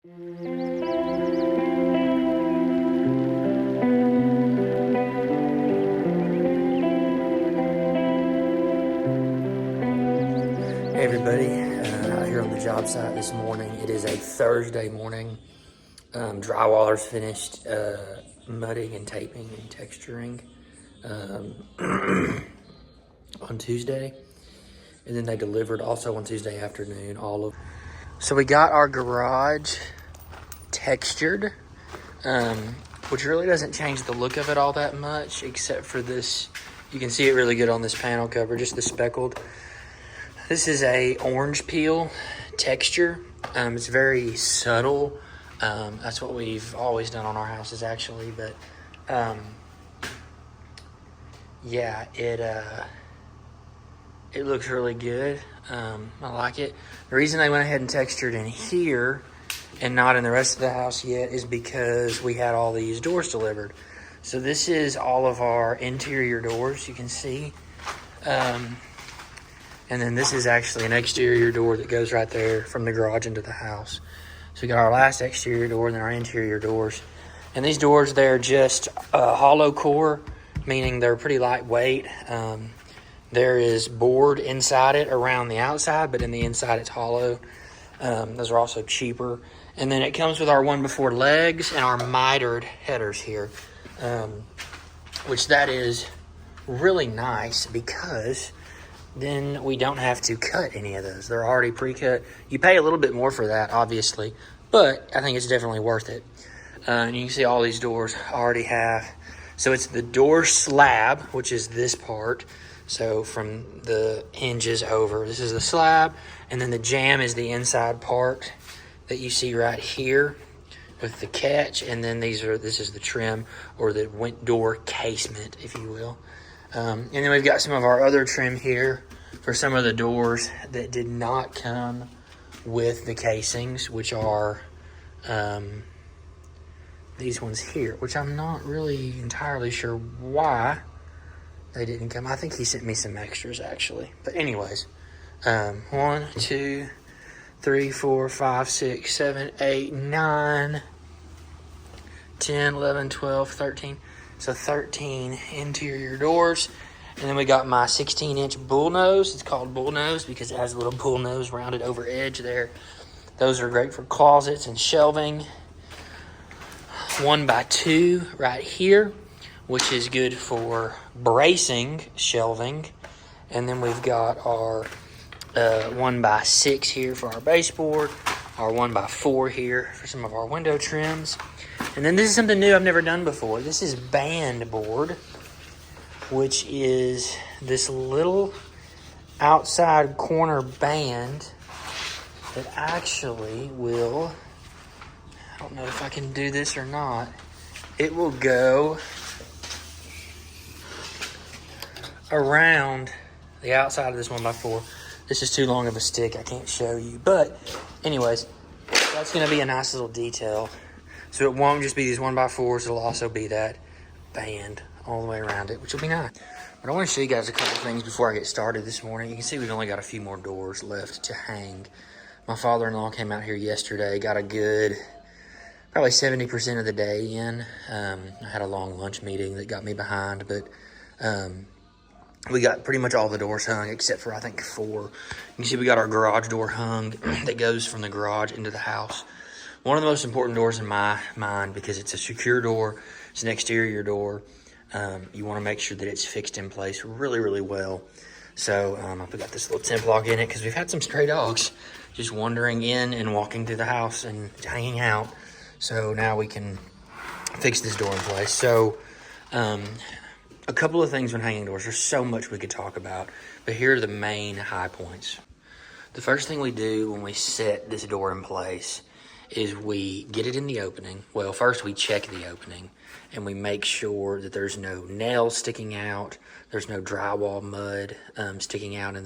Hey everybody, out here on the job site this morning. It is a Thursday morning. Drywallers finished mudding and taping and texturing on Tuesday, and then they delivered also on Tuesday afternoon. So we got our garage textured, which really doesn't change the look of it all that much, except for this. You can see it really good on this panel cover, just the speckled. This is a orange peel texture. It's very subtle. That's what we've always done on our houses, actually. But yeah, it looks really good. I like it. The reason they went ahead and textured in here and not in the rest of the house yet is because we had all these doors delivered. So this is all of our interior doors, you can see. And then this is actually an exterior door that goes right there from the garage into the house. So we got our last exterior door and then our interior doors. And these doors, they're just hollow core, meaning they're pretty lightweight. There is board inside it around the outside, but in the inside it's hollow. Those are also cheaper. And then it comes with our 1x4 legs and our mitered headers here, which that is really nice because then we don't have to cut any of those. They're already pre-cut. You pay a little bit more for that, obviously, but I think it's definitely worth it. And you can see all these doors already have. So it's the door slab, which is this part. So from the hinges over, this is the slab. And then the jamb is the inside part that you see right here with the catch. And then this is the trim or the door casement, if you will. And then we've got some of our other trim here for some of the doors that did not come with the casings, which are these ones here, which I'm not really entirely sure why they didn't come. I think he sent me some extras, actually. But anyways, 1, 2, 3, 4, 5, 6, 7, 8, 9, 10, 11, 12, 13. So 13 interior doors. And then we got my 16-inch bullnose. It's called bullnose because it has a little bullnose rounded over edge there. Those are great for closets and shelving. 1x2 right here, which is good for bracing shelving. And then we've got our 1x6 here for our baseboard. Our 1x4 here for some of our window trims. And then this is something new I've never done before. This is band board, which is this little outside corner band that actually will, I don't know if I can do this or not, it will go around the outside of this 1x4. This is too long of a stick, I can't show you. But anyways, that's going to be a nice little detail. So it won't just be these 1x4s, it'll also be that band all the way around it, which will be nice. But I want to show you guys a couple things before I get started this morning. You can see we've only got a few more doors left to hang. My father-in-law came out here yesterday, got a good, probably 70% of the day in. I had a long lunch meeting that got me behind, but we got pretty much all the doors hung except for, I think, 4. You can see we got our garage door hung that goes from the garage into the house. One of the most important doors in my mind because it's a secure door, it's an exterior door. You want to make sure that it's fixed in place really, really well. So I got this little temp lock in it because we've had some stray dogs just wandering in and walking through the house and hanging out. So now we can fix this door in place. So a couple of things when hanging doors. There's so much we could talk about, but here are the main high points. The first thing we do when we set this door in place is we get it in the opening. Well, first we check the opening and we make sure that there's no nails sticking out. There's no drywall mud sticking out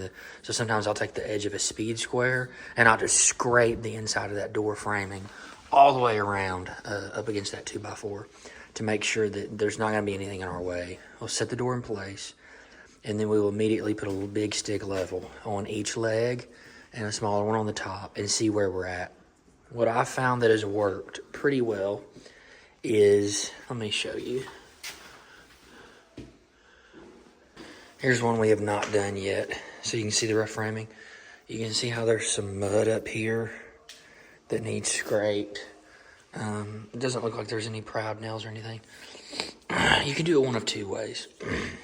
so sometimes I'll take the edge of a speed square and I'll just scrape the inside of that door framing all the way around up against that 2x4 to make sure that there's not gonna be anything in our way. We'll set the door in place and then we will immediately put a little big stick level on each leg and a smaller one on the top and see where we're at. what I found that has worked pretty well is, let me show you. Here's one we have not done yet. So you can see the rough framing. You can see how there's some mud up here that needs scraped. It doesn't look like there's any proud nails or anything. You can do it one of two ways.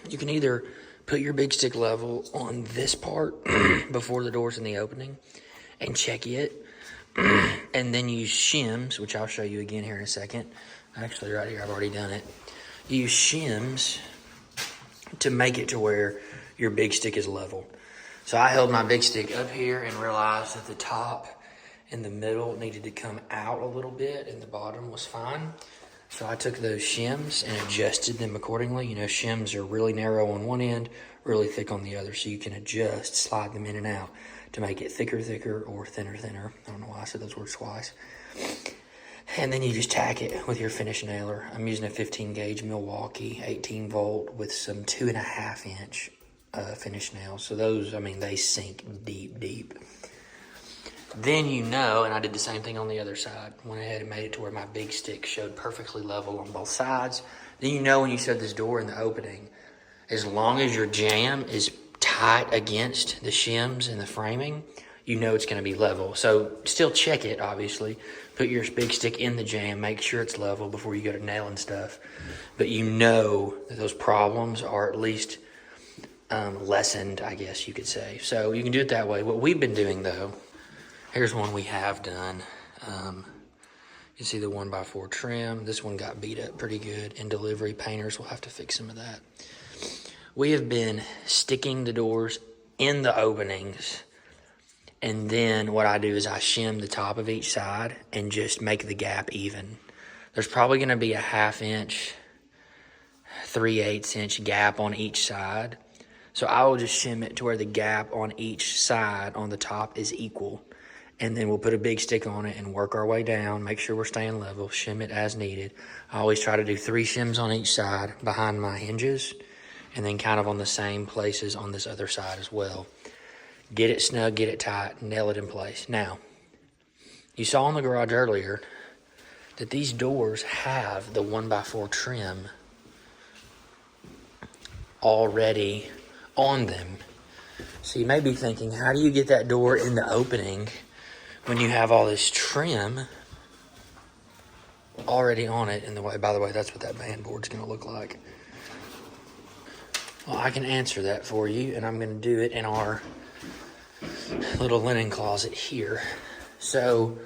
You can either put your big stick level on this part before the door's in the opening and check it. And then use shims, which I'll show you again here in a second. Actually, right here, I've already done it. Use shims to make it to where your big stick is level. So I held my big stick up here and realized that the top and the middle needed to come out a little bit and the bottom was fine. So I took those shims and adjusted them accordingly. You know, shims are really narrow on one end, really thick on the other. So you can adjust, slide them in and out to make it thicker, or thinner. I don't know why I said those words twice. And then you just tack it with your finish nailer. I'm using a 15 gauge Milwaukee 18 volt with some 2.5 inch finish nails. So those, I mean, they sink deep. Then you know, and I did the same thing on the other side. Went ahead and made it to where my big stick showed perfectly level on both sides. Then you know when you set this door in the opening, as long as your jamb is tight against the shims and the framing, you know it's going to be level. So still check it, obviously. Put your big stick in the jamb, make sure it's level before you go to nailing stuff. But you know that those problems are at least lessened, I guess you could say. So you can do it that way. What we've been doing, though, here's one we have done. You see the 1x4 trim. This one got beat up pretty good in delivery. Painters will have to fix some of that. We have been sticking the doors in the openings, and then what I do is I shim the top of each side and just make the gap even. There's probably going to be a 1/2 inch, 3/8 inch gap on each side. So I will just shim it to where the gap on each side on the top is equal. And then we'll put a big stick on it and work our way down, make sure we're staying level, shim it as needed. I always try to do 3 shims on each side behind my hinges, and then kind of on the same places on this other side as well. Get it snug, get it tight, nail it in place. Now, you saw in the garage earlier that these doors have the 1x4 trim already on them. So you may be thinking, how do you get that door in the opening when you have all this trim already on it? And by the way, that's what that band board's going to look like. Well, I can answer that for you, and I'm going to do it in our little linen closet here. So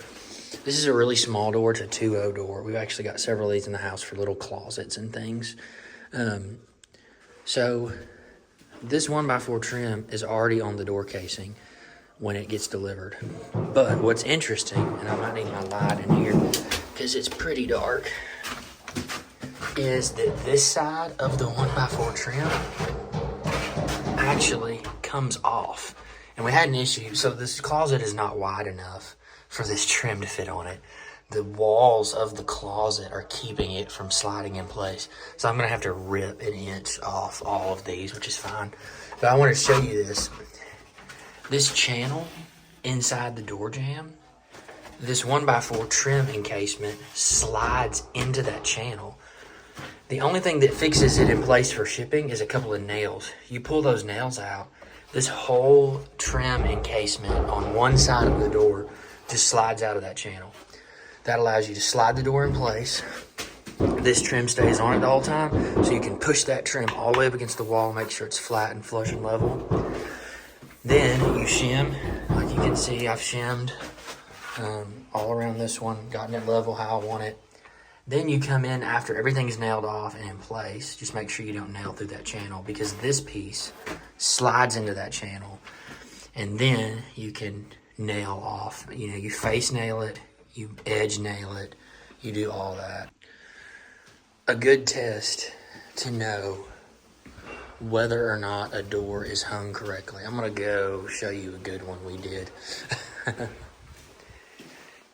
this is a really small door. It's a 2.0 door. We've actually got several of these in the house for little closets and things. So this 1x4 trim is already on the door casing when it gets delivered. But what's interesting, and I might need my light in here because it's pretty dark, is that this side of the 1x4 trim actually comes off. And we had an issue. So this closet is not wide enough for this trim to fit on it. The walls of the closet are keeping it from sliding in place. So I'm going to have to rip an inch off all of these, which is fine. But I want to show you this. This channel inside the door jamb, this 1x4 trim encasement slides into that channel. The only thing that fixes it in place for shipping is a couple of nails. You pull those nails out, this whole trim encasement on one side of the door just slides out of that channel. That allows you to slide the door in place. This trim stays on it the whole time, so you can push that trim all the way up against the wall, make sure it's flat and flush and level. Then you shim, like you can see I've shimmed all around this one, gotten it level how I want it. Then you come in after everything's nailed off and in place. Just make sure you don't nail through that channel because this piece slides into that channel. And then you can nail off. You know, you face nail it, you edge nail it, you do all that. A good test to know whether or not a door is hung correctly. I'm going to go show you a good one we did.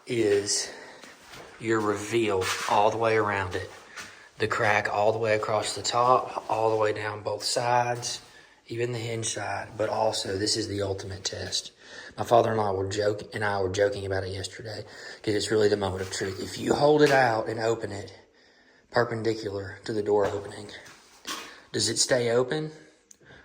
Is your reveal all the way around it. The crack all the way across the top, all the way down both sides. even the hinge side, but also this is the ultimate test. My father-in-law were joking about it yesterday because it's really the moment of truth. If you hold it out and open it perpendicular to the door opening, does it stay open,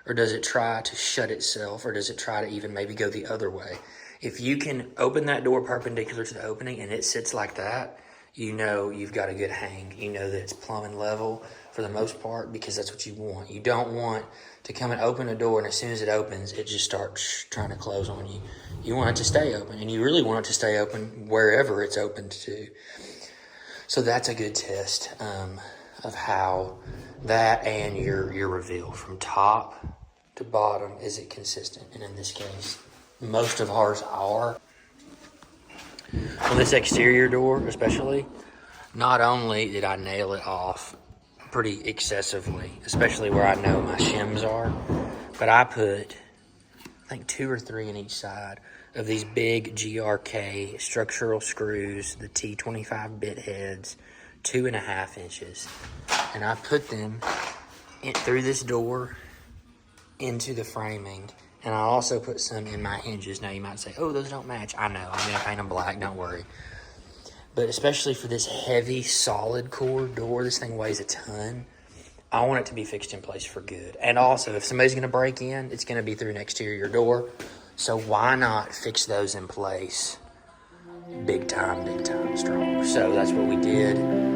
or does it try to shut itself, or does it try to even maybe go the other way? If you can open that door perpendicular to the opening and it sits like that, you know you've got a good hang. You know that it's plumb and level for the most part, because that's what you want. You don't want to come and open a door and as soon as it opens, it just starts trying to close on you. You want it to stay open, and you really want it to stay open wherever it's opened to. So that's a good test of how that and your reveal from top to bottom, is it consistent? And in this case, most of ours are. On this exterior door especially, not only did I nail it off pretty excessively, especially where I know my shims are, but I put, I think 2 or 3 in each side of these big GRK structural screws, the T25 bit heads, 2.5 inches. And I put them through this door into the framing. And I also put some in my hinges. Now you might say, oh, those don't match. I know, I'm gonna paint them black, don't worry. But especially for this heavy, solid core door, this thing weighs a ton. I want it to be fixed in place for good. And also, if somebody's gonna break in, it's gonna be through an exterior door. So why not fix those in place big time strong? So that's what we did.